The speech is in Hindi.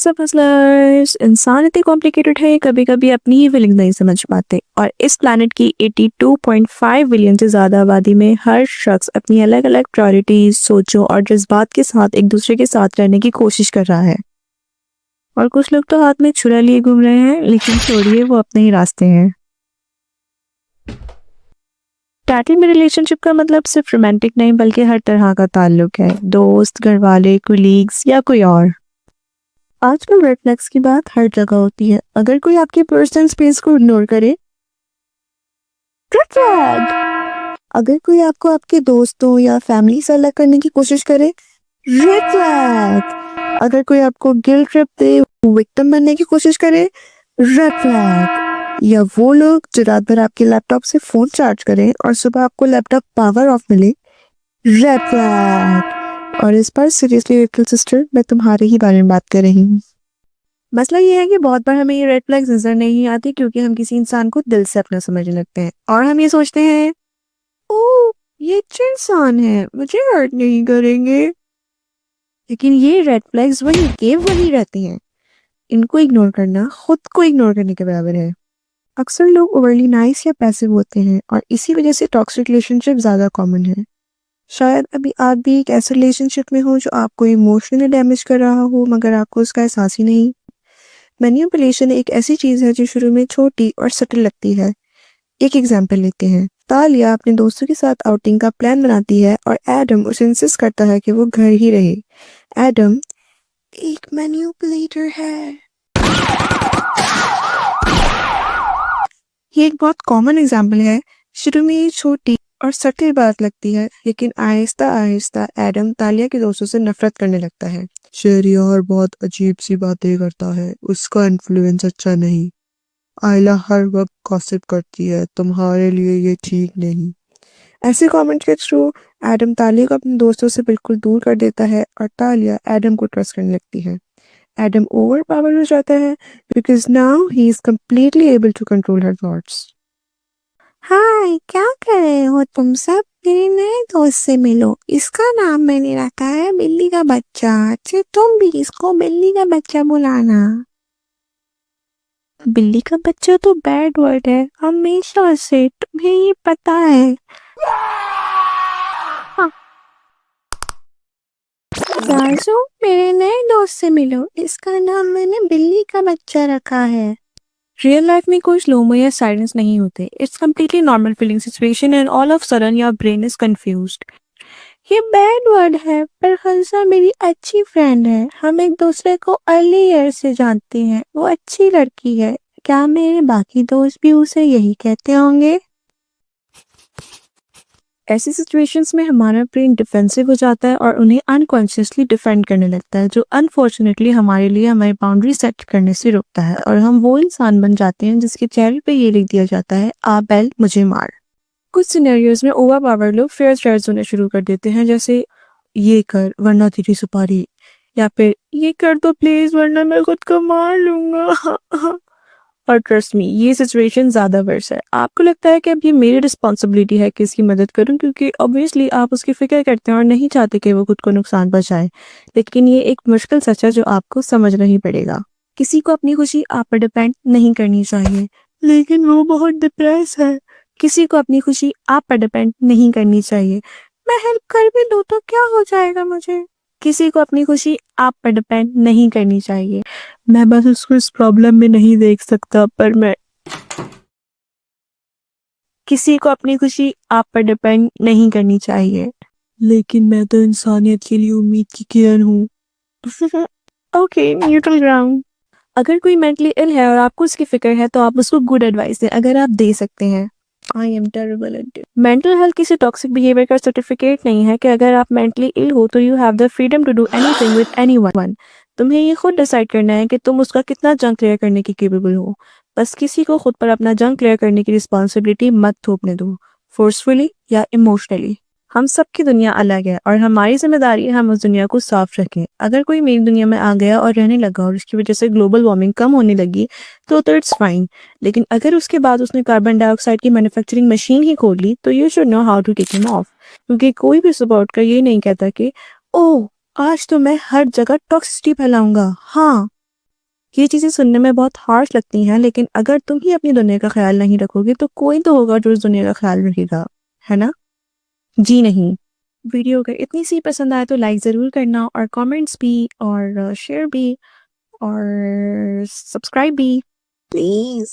व्हाट्सअप हसलर्स, इंसान इतने कॉम्प्लिकेटेड है कभी कभी अपनी ही फीलिंग्स नहीं समझ पाते। और इस प्लैनेट की 82.5 बिलियन से ज़्यादा आबादी में हर शख्स अपनी अलग अलग प्रायोरिटीज, सोचों और जज्बात के साथ एक दूसरे के साथ रहने की कोशिश कर रहा है। और कुछ लोग तो हाथ में छुरा लिए घूम रहे हैं, लेकिन छोड़िए, वो अपने ही रास्ते हैं। टाइटल में रिलेशनशिप का मतलब सिर्फ रोमांटिक नहीं बल्कि हर तरह का ताल्लुक है, दोस्त, घर वाले, कुलीग्स या कोई और। आजकल रेड फ्लैग्स की बात हर जगह होती है। अगर कोई आपके पर्सनल स्पेस को इग्नोर करे, रेड फ्लैग। अगर कोई आपको आपके दोस्तों या फैमिली से अलग करने की कोशिश करे, रेड फ्लैग। अगर कोई आपको गिल्ट ट्रिप दे, विक्टिम बनने की कोशिश करे, रेड फ्लैग। या वो लोग जो रात भर आपके लैपटॉप से फोन चार्ज करें और सुबह आपको लैपटॉप पावर ऑफ मिले, रेड फ्लैग। और इस बार सीरियसली लिटिल सिस्टर, मैं तुम्हारे ही बारे में बात कर रही हूँ। मसला ये है कि बहुत बार हमें ये रेड फ्लैग्स नजर नहीं आती क्योंकि हम किसी इंसान को दिल से अपना समझने लगते हैं और हम ये सोचते हैं, ओ ये अच्छा इंसान है, मुझे हर्ट नहीं करेंगे। लेकिन ये रेड फ्लैग्स वही के वही रहती हैं। इनको इग्नोर करना खुद को इग्नोर करने के बराबर है। अक्सर लोग ओवरली नाइस या पैसिव होते हैं और इसी वजह से टॉक्सिक रिलेशनशिप ज्यादा कॉमन है। शायद अभी आप भी एक ऐसे रिलेशनशिप में हो जो आपको इमोशनली डैमेज कर रहा हो, मगर आपको उसका एहसास ही नहीं। मैनिपुलेशन एक ऐसी चीज है जो शुरू में छोटी और सटल लगती है। एक एग्जाम्पल लेते हैं। तालिया अपने दोस्तों के साथ आउटिंग का प्लान बनाती है और एडम उसे इंसिस्ट करता है कि वो घर ही रहे। एडम एक मैनिपुलेटर है। ये एक बहुत कॉमन एग्जाम्पल है। शुरू में ये छोटी और सटल बात लगती है, लेकिन आहिस्ता आहिस्ता एडम तालिया के दोस्तों से नफरत करने लगता है। शहरियार बहुत अजीब सी बातें करता है, उसका इन्फ्लुएंस अच्छा नहीं। आयला हर वक्त गॉसिप करती है, तुम्हारे लिए ये ठीक नहीं। ऐसे कमेंट के थ्रू एडम तालिया को अपने दोस्तों से बिल्कुल दूर कर देता है और तालिया एडम को ट्रस्ट करने लगती है। एडम ओवर पावर हो जाता है because now he is completely able to control her thoughts. Hi, क्या कर रहे हो तुम सब? मेरे नए दोस्त से मिलो। इसका नाम मैंने रखा है बिल्ली का बच्चा। अच्छा, तुम भी इसको बिल्ली का बच्चा बुलाना। बिल्ली का बच्चा तो बैड वर्ड है हमेशा से, तुम्हें ये पता है। हाँ। सासू, मेरे नए दोस्त से मिलो। इसका नाम मैंने बिल्ली का बच्चा रखा है। रियल लाइफ में कोई स्लो मो या साइलेंस नहीं होते। It's completely normal feeling situation and all of sudden your brain is confused. ये बैड वर्ड है, पर खलसा मेरी अच्छी फ्रेंड है। हम एक दूसरे को अर्ली ईयर से जानते हैं। वो अच्छी लड़की है। क्या मेरे बाकी दोस्त भी उसे यही कहते होंगे? ऐसी सिचुएशंस में हमारा ब्रेन डिफेंसिव हो जाता है और उन्हें अनकॉन्शियसली डिफेंड करने लगता है, जो अनफॉर्चुनेटली हमारे लिए हमारी बाउंड्री सेट करने से रोकता है और हम वो इंसान बन जाते हैं जिसके चेहरे पे ये लिख दिया जाता है, आ बैल मुझे मार। कुछ सिनेरियोज में ओवर पावर लोग फेयर शेयर्स होने शुरू कर देते हैं, जैसे ये कर वरना तेरी सुपारी, या फिर ये कर दो प्लीज वरना मैं खुद को मार लूंगा। और ट्रस्ट मी, ये सिचुएशन ज्यादा वर्स है। आपको लगता है कि अब ये मेरी रिस्पॉन्सिबिलिटी है कि इसकी मदद करूं, क्योंकि ऑब्वियसली आप उसकी फिक्र करते हैं और नहीं चाहते कि वो खुद को नुकसान पहुंचाए। लेकिन ये एक मुश्किल सच है जो आपको समझना ही पड़ेगा। किसी को अपनी खुशी आप पर डिपेंड नहीं करनी चाहिए, लेकिन वो बहुत डिप्रेस है। किसी को अपनी खुशी आप पर डिपेंड नहीं करनी चाहिए। मैं हेल्प कर भी दूं तो क्या हो जाएगा मुझे? किसी को अपनी खुशी आप पर डिपेंड नहीं करनी चाहिए। मैं बस उसको इस प्रॉब्लम में नहीं देख सकता, पर मैं किसी को अपनी खुशी आप पर डिपेंड नहीं करनी चाहिए, लेकिन मैं तो इंसानियत के लिए उम्मीद की किरण हूँ। Okay, neutral ground. अगर कोई मेंटली इल है और आपको उसकी फिक्र है तो आप उसको गुड एडवाइस दें अगर आप दे सकते हैं। I am terrible at it. Mental health किसी टॉक्सिक बिहेवियर का सर्टिफिकेट नहीं है कि अगर आप मेंटली इल हो तो you have the freedom to do anything with anyone. तुम्हें ये खुद डिसाइड करना है कि तुम उसका कितना जंग क्लियर करने की केपेबल हो। बस किसी को खुद पर अपना जंग क्लियर करने की रिस्पॉन्सिबिलिटी मत थोपने दो, फोर्सफुली या इमोशनली। हम सबकी दुनिया अलग है और हमारी जिम्मेदारी है हम उस दुनिया को साफ रखें। अगर कोई मेरी दुनिया में आ गया और रहने लगा और उसकी वजह से ग्लोबल वार्मिंग कम होने लगी तो इट्स फाइन। लेकिन अगर उसके बाद उसने कार्बन डाइऑक्साइड की मैन्युफैक्चरिंग मशीन ही खोल ली तो you should know how to kick him off. क्योंकि कोई भी सपोर्ट कर ये नहीं कहता कि ओह आज तो मैं हर जगह टॉक्सिसिटी फैलाऊंगा। हाँ, ये चीज़ें सुनने में बहुत हार्श लगती हैं, लेकिन अगर तुम ही अपनी दुनिया का ख्याल नहीं रखोगे तो कोई तो होगा जो इस दुनिया का ख्याल रखेगा, है ना? जी नहीं। वीडियो अगर इतनी सी पसंद आए तो लाइक ज़रूर करना और कमेंट्स भी और शेयर भी और सब्सक्राइब भी प्लीज़।